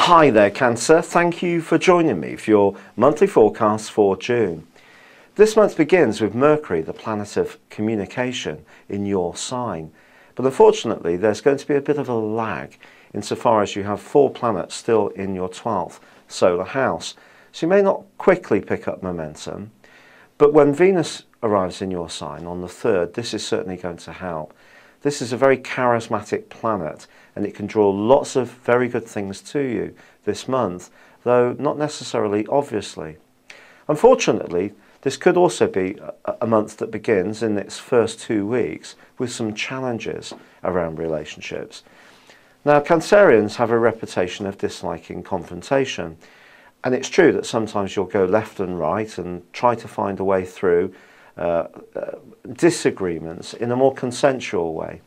Hi there, Cancer. Thank you for joining me for your monthly forecast for June. This month begins with Mercury, the planet of communication, in your sign. But unfortunately, there's going to be a bit of a lag insofar as you have 4 planets still in your 12th solar house. So you may not quickly pick up momentum. But when Venus arrives in your sign on the 3rd, this is certainly going to help. This is a very charismatic planet, and it can draw lots of very good things to you this month, though not necessarily obviously. Unfortunately, this could also be a month that begins in its first 2 weeks with some challenges around relationships. Now, Cancerians have a reputation of disliking confrontation, and it's true that sometimes you'll go left and right and try to find a way through disagreements in a more consensual way.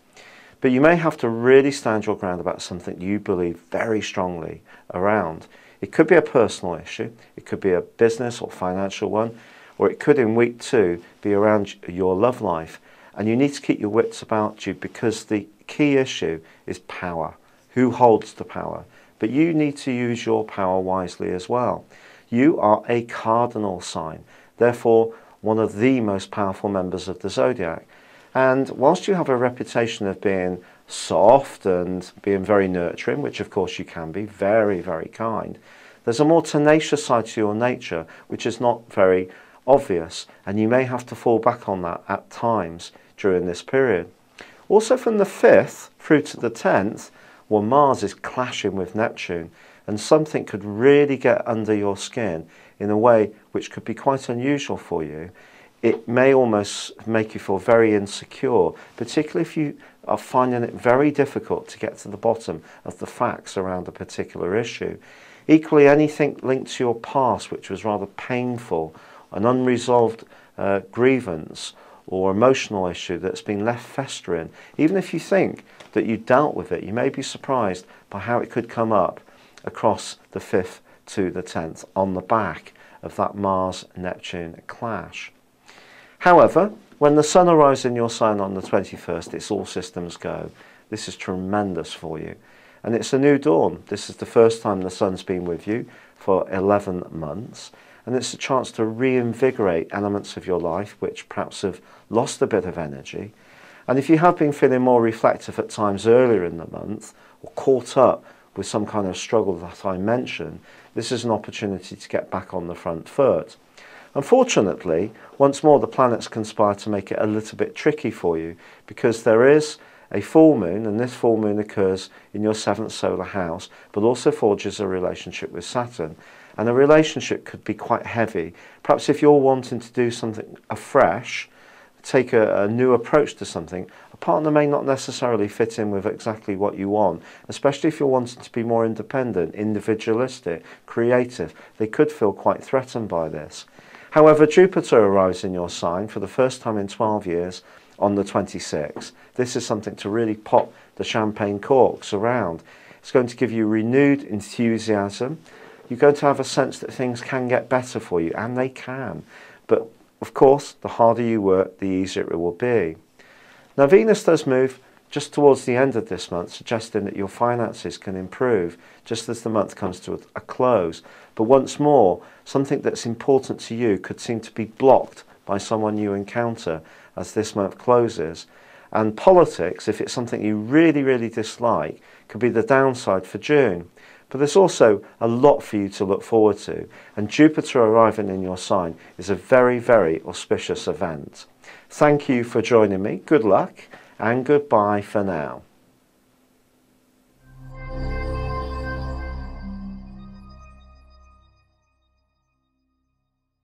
But you may have to really stand your ground about something you believe very strongly around. It could be a personal issue, it could be a business or financial one, or it could in week 2 be around your love life. And you need to keep your wits about you because the key issue is power. Who holds the power? But you need to use your power wisely as well. You are a cardinal sign, therefore one of the most powerful members of the zodiac. And whilst you have a reputation of being soft and being very nurturing, which of course you can be, very, very kind, there's a more tenacious side to your nature which is not very obvious, and you may have to fall back on that at times during this period. Also from the 5th through to the 10th, well, Mars is clashing with Neptune, and something could really get under your skin in a way which could be quite unusual for you. It may almost make you feel very insecure, particularly if you are finding it very difficult to get to the bottom of the facts around a particular issue. Equally, anything linked to your past which was rather painful, an unresolved grievance or emotional issue that's been left festering, even if you think that you dealt with it, you may be surprised by how it could come up across the 5th to the 10th on the back of that Mars-Neptune clash. However, when the Sun arrives in your sign on the 21st, it's all systems go. This is tremendous for you. And it's a new dawn. This is the first time the Sun's been with you for 11 months. And it's a chance to reinvigorate elements of your life which perhaps have lost a bit of energy. And if you have been feeling more reflective at times earlier in the month, or caught up with some kind of struggle that I mentioned, this is an opportunity to get back on the front foot. Unfortunately, once more the planets conspire to make it a little bit tricky for you, because there is a full moon, and this full moon occurs in your 7th solar house, but also forges a relationship with Saturn. And a relationship could be quite heavy. Perhaps if you're wanting to do something afresh, take a new approach to something, a partner may not necessarily fit in with exactly what you want, especially if you're wanting to be more independent, individualistic, creative. They could feel quite threatened by this. However, Jupiter arrives in your sign for the first time in 12 years on the 26th. This is something to really pop the champagne corks around. It's going to give you renewed enthusiasm. You're going to have a sense that things can get better for you, and they can. But of course, the harder you work, the easier it will be. Now, Venus does move just towards the end of this month, suggesting that your finances can improve just as the month comes to a close. But once more, something that's important to you could seem to be blocked by someone you encounter as this month closes. And politics, if it's something you really, really dislike, could be the downside for June. But there's also a lot for you to look forward to, and Jupiter arriving in your sign is a very, very auspicious event. Thank you for joining me, good luck, and goodbye for now.